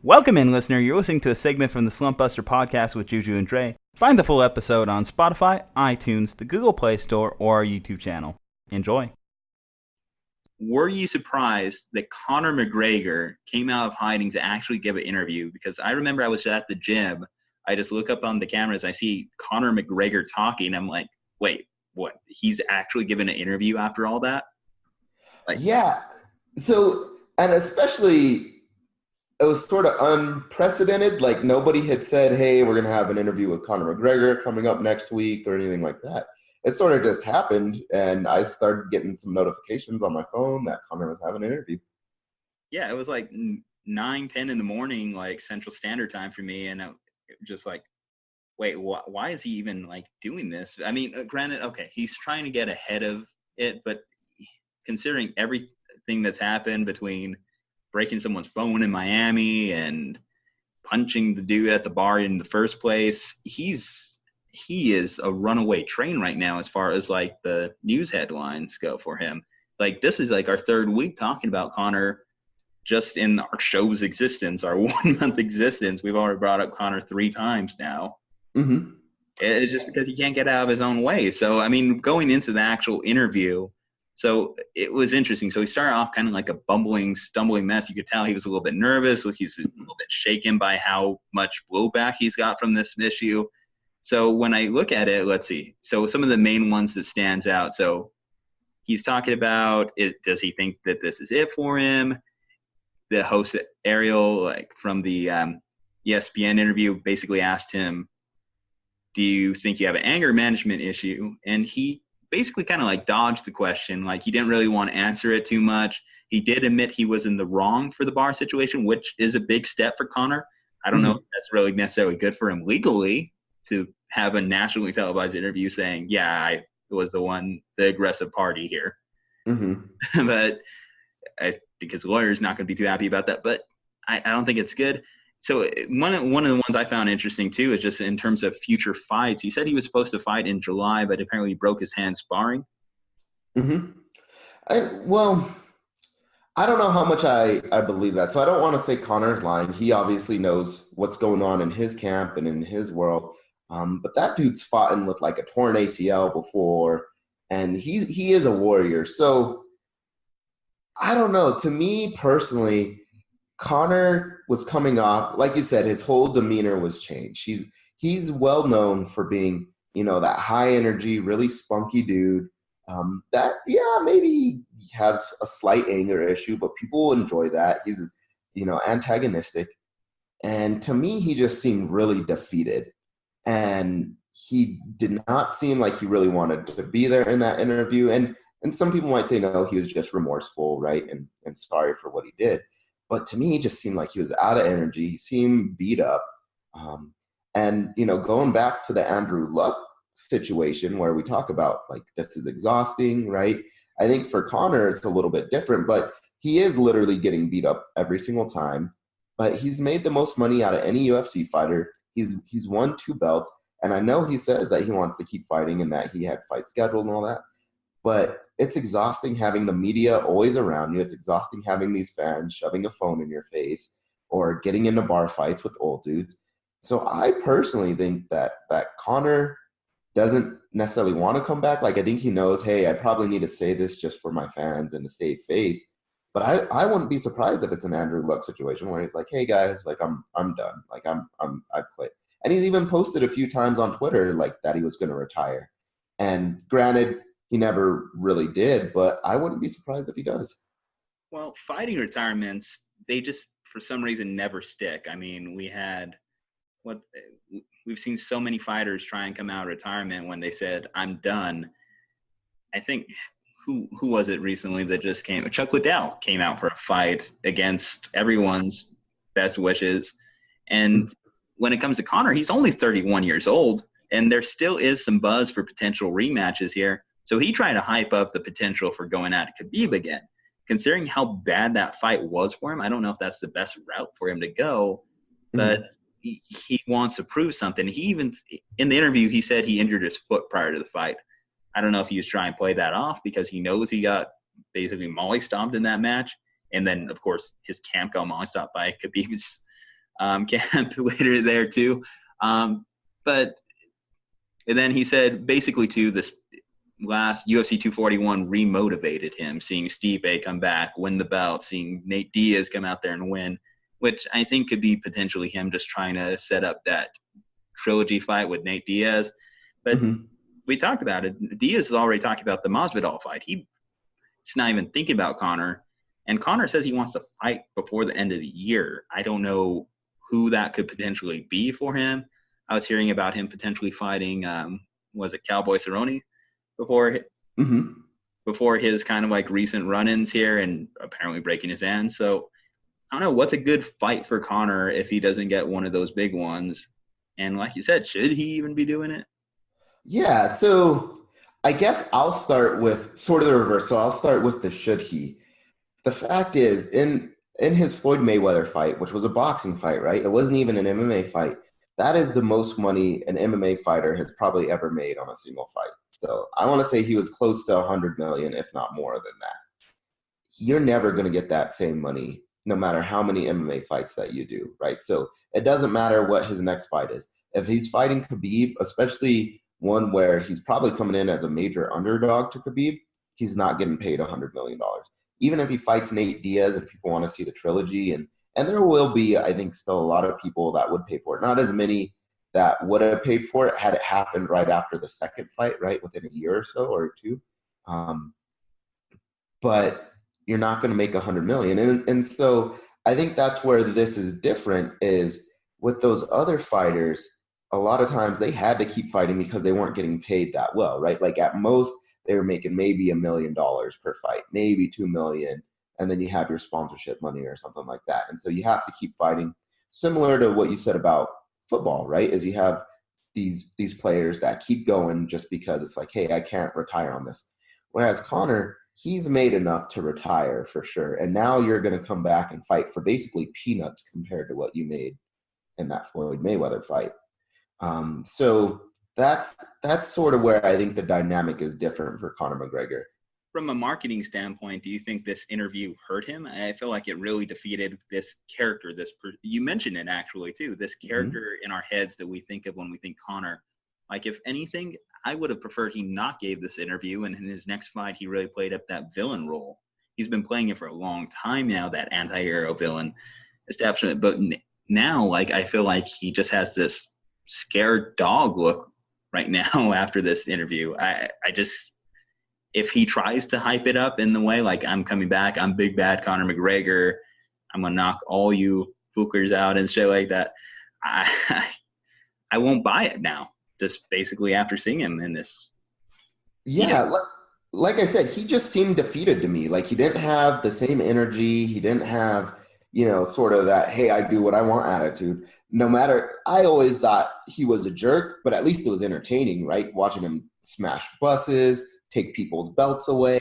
Welcome in, listener. You're listening to a segment from the Slumpbuster podcast with Ju-Ju Dre. Find the full episode on Spotify, iTunes, the Google Play Store, or our YouTube channel. Enjoy. Were you surprised that Conor McGregor came out of hiding to actually give an interview? Because I remember I was at the gym. I just look up on the cameras. I see Conor McGregor talking. I'm like, wait, what? He's actually given an interview after all that? Yeah. So, and especially, it was sort of unprecedented. Like, nobody had said, hey, we're going to have an interview with Conor McGregor coming up next week or anything like that. It sort of just happened, and I started getting some notifications on my phone that Conor was having an interview. Yeah, it was like 9, 10 in the morning, like Central Standard Time for me, and just like, wait, why is he even like doing this? I mean, granted, okay, he's trying to get ahead of it, but considering everything that's happened between breaking someone's phone in Miami and punching the dude at the bar in the first place, he is a runaway train right now as far as like the news headlines go for him. Like, this is like our third week talking about Conor just in our show's existence, our 1 month existence. We've already brought up Conor 3 times now. Mm-hmm. It's just because he can't get out of his own way. So, I mean, going into the actual interview, so it was interesting. So he started off kind of like a bumbling, stumbling mess. You could tell he was a little bit nervous. Like, he's a little bit shaken by how much blowback he's got from this issue. So when I look at it, let's see. So some of the main ones that stands out. So he's talking about does he think that this is it for him? The host, Ariel, like from the ESPN interview, basically asked him, do you think you have an anger management issue? And he basically kind of like dodged the question. Like, he didn't really want to answer it too much. He did admit he was in the wrong for the bar situation, which is a big step for Conor. I don't know if that's really necessarily good for him legally to have a nationally televised interview saying, yeah, I was the aggressive party here. Mm-hmm. But I think his lawyer's not going to be too happy about that. But I don't think it's good. So one of the ones I found interesting, too, is just in terms of future fights. He said he was supposed to fight in July, but apparently he broke his hand sparring. Mm-hmm. I don't know how much I believe that. So I don't want to say Conor's lying. He obviously knows what's going on in his camp and in his world. But that dude's fought in with like a torn ACL before, and he is a warrior. So I don't know. To me personally, Conor was coming off, like you said, his whole demeanor was changed. He's well known for being, that high energy, really spunky dude. That maybe he has a slight anger issue, but people enjoy that. He's, antagonistic. And to me, he just seemed really defeated. And he did not seem like he really wanted to be there in that interview. And some people might say, no, he was just remorseful, right? And sorry for what he did. But to me, it just seemed like he was out of energy. He seemed beat up. And going back to the Andrew Luck situation where we talk about, like, this is exhausting, right? I think for Conor, it's a little bit different. But he is literally getting beat up every single time. But he's made the most money out of any UFC fighter. He's won 2 belts. And I know he says that he wants to keep fighting and that he had fights scheduled and all that. But it's exhausting having the media always around you. It's exhausting having these fans shoving a phone in your face or getting into bar fights with old dudes. So I personally think that Conor doesn't necessarily want to come back. Like, I think he knows, hey, I probably need to say this just for my fans and to save face. But I wouldn't be surprised if it's an Andrew Luck situation where he's like, hey guys, like I'm done. Like I quit. And he's even posted a few times on Twitter like that he was going to retire. And granted, he never really did, but I wouldn't be surprised if he does. Well, fighting retirements, they just, for some reason, never stick. I mean, we've seen so many fighters try and come out of retirement when they said, I'm done. I think, who was it recently that just came? Chuck Liddell came out for a fight against everyone's best wishes. And when it comes to Conor, he's only 31 years old, and there still is some buzz for potential rematches here. So he tried to hype up the potential for going at Khabib again. Considering how bad that fight was for him, I don't know if that's the best route for him to go, but he wants to prove something. He even, in the interview, he said he injured his foot prior to the fight. I don't know if he was trying to play that off because he knows he got basically molly stomped in that match. And then, of course, his camp got molly stomped by Khabib's camp later there too. But and then he said basically too, this last UFC 241 remotivated him, seeing Stipe come back, win the belt, seeing Nate Diaz come out there and win, which I think could be potentially him just trying to set up that trilogy fight with Nate Diaz. But we talked about it. Diaz has already talked about the Masvidal fight. He's not even thinking about Conor. And Conor says he wants to fight before the end of the year. I don't know who that could potentially be for him. I was hearing about him potentially fighting, was it Cowboy Cerrone before his kind of like recent run-ins here and apparently breaking his hand. So I don't know, what's a good fight for Conor if he doesn't get one of those big ones? And like you said, should he even be doing it? Yeah, so I guess I'll start with sort of the reverse. So I'll start with the should he. The fact is, in his Floyd Mayweather fight, which was a boxing fight, right? It wasn't even an MMA fight. That is the most money an MMA fighter has probably ever made on a single fight. So I want to say he was close to 100 million, if not more than that. You're never going to get that same money, no matter how many MMA fights that you do, right? So it doesn't matter what his next fight is. If he's fighting Khabib, especially one where he's probably coming in as a major underdog to Khabib, he's not getting paid $100 million. Even if he fights Nate Diaz and people want to see the trilogy, and there will be, I think, still a lot of people that would pay for it. Not as many that would have paid for it had it happened right after the second fight, right, within a year or so or two. But you're not going to make $100 million. And so I think that's where this is different, is with those other fighters, a lot of times they had to keep fighting because they weren't getting paid that well, right? Like at most, they were making maybe $1 million per fight, maybe $2 million, and then you have your sponsorship money or something like that. And so you have to keep fighting. Similar to what you said about football, right? Is you have these players that keep going just because it's like, hey, I can't retire on this. Whereas Conor, he's made enough to retire for sure. And now you're going to come back and fight for basically peanuts compared to what you made in that Floyd Mayweather fight. So that's sort of where I think the dynamic is different for Conor McGregor. From a marketing standpoint, do you think this interview hurt him? I feel like it really defeated this character. You mentioned it actually too. This character in our heads that we think of when we think Conor. Like if anything, I would have preferred he not gave this interview, and in his next fight, he really played up that villain role. He's been playing it for a long time now, that anti-hero villain establishment. But now, like I feel like he just has this scared dog look right now after this interview. I just, if he tries to hype it up in the way like I'm coming back, I'm big bad Conor McGregor, I'm gonna knock all you fookers out and shit like that, I won't buy it now. Just basically after seeing him in this. Yeah, like I said, he just seemed defeated to me. Like he didn't have the same energy. He didn't have, sort of that, hey, I do what I want attitude. No matter, I always thought he was a jerk, but at least it was entertaining, right? Watching him smash buses, take people's belts away,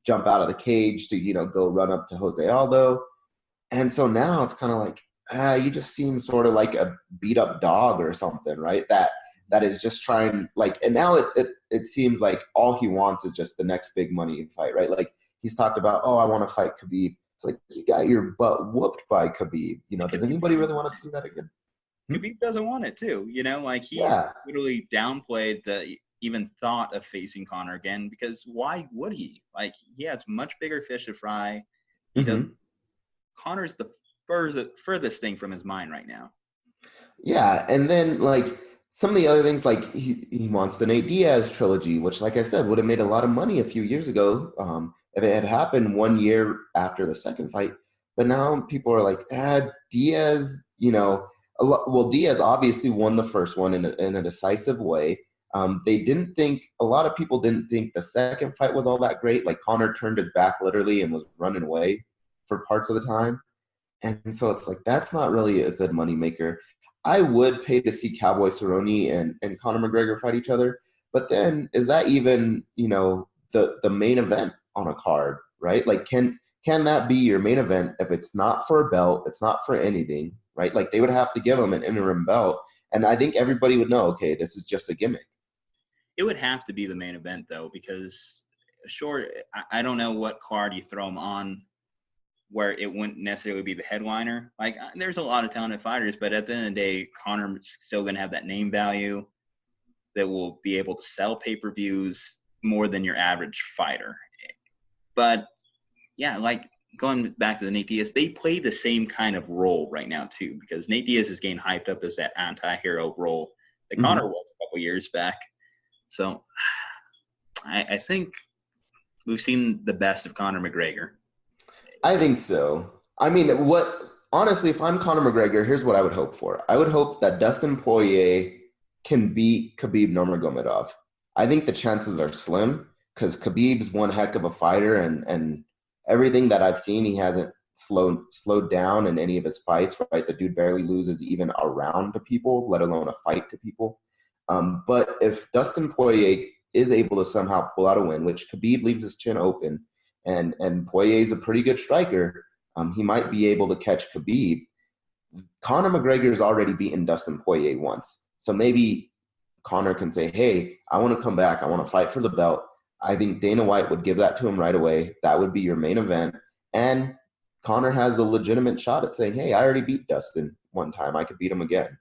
jump out of the cage to, go run up to Jose Aldo. And so now it's kind of like, you just seem sort of like a beat up dog or something, right? That is just trying, like, and now it seems like all he wants is just the next big money fight, right? Like he's talked about, I want to fight Khabib. It's like, you got your butt whooped by Khabib. Does anybody really want to see that again? Khabib doesn't want it too, like he literally downplayed the even thought of facing Conor again, because why would he? Like he has much bigger fish to fry. He doesn't. Conor's the furthest thing from his mind right now. Yeah, and then like some of the other things, like he wants the Nate Diaz trilogy, which, like I said, would have made a lot of money a few years ago if it had happened 1 year after the second fight. But now people are like, Diaz, Diaz obviously won the first one in a decisive way. A lot of people didn't think the second fight was all that great. Like Conor turned his back literally and was running away for parts of the time. And so it's like, that's not really a good moneymaker. I would pay to see Cowboy Cerrone and Conor McGregor fight each other. But then is that even, the main event on a card, right? Like, can that be your main event if it's not for a belt, it's not for anything, right? Like they would have to give him an interim belt. And I think everybody would know, okay, this is just a gimmick. It would have to be the main event though, because I don't know what card you throw him on where it wouldn't necessarily be the headliner. Like, there's a lot of talented fighters, but at the end of the day, Conor's still going to have that name value that will be able to sell pay-per-views more than your average fighter. But yeah, like going back to the Nate Diaz, they play the same kind of role right now too, because Nate Diaz is getting hyped up as that anti-hero role that Conor was a couple years back. So I think we've seen the best of Conor McGregor. I think so. I mean, honestly, if I'm Conor McGregor, here's what I would hope for. I would hope that Dustin Poirier can beat Khabib Nurmagomedov. I think the chances are slim because Khabib's one heck of a fighter, and everything that I've seen, he hasn't slowed down in any of his fights, right? The dude barely loses even a round to people, let alone a fight to people. But if Dustin Poirier is able to somehow pull out a win, which Khabib leaves his chin open, and Poirier is a pretty good striker, he might be able to catch Khabib. Conor McGregor's already beaten Dustin Poirier once. So maybe Conor can say, hey, I want to come back. I want to fight for the belt. I think Dana White would give that to him right away. That would be your main event. And Conor has a legitimate shot at saying, hey, I already beat Dustin one time. I could beat him again.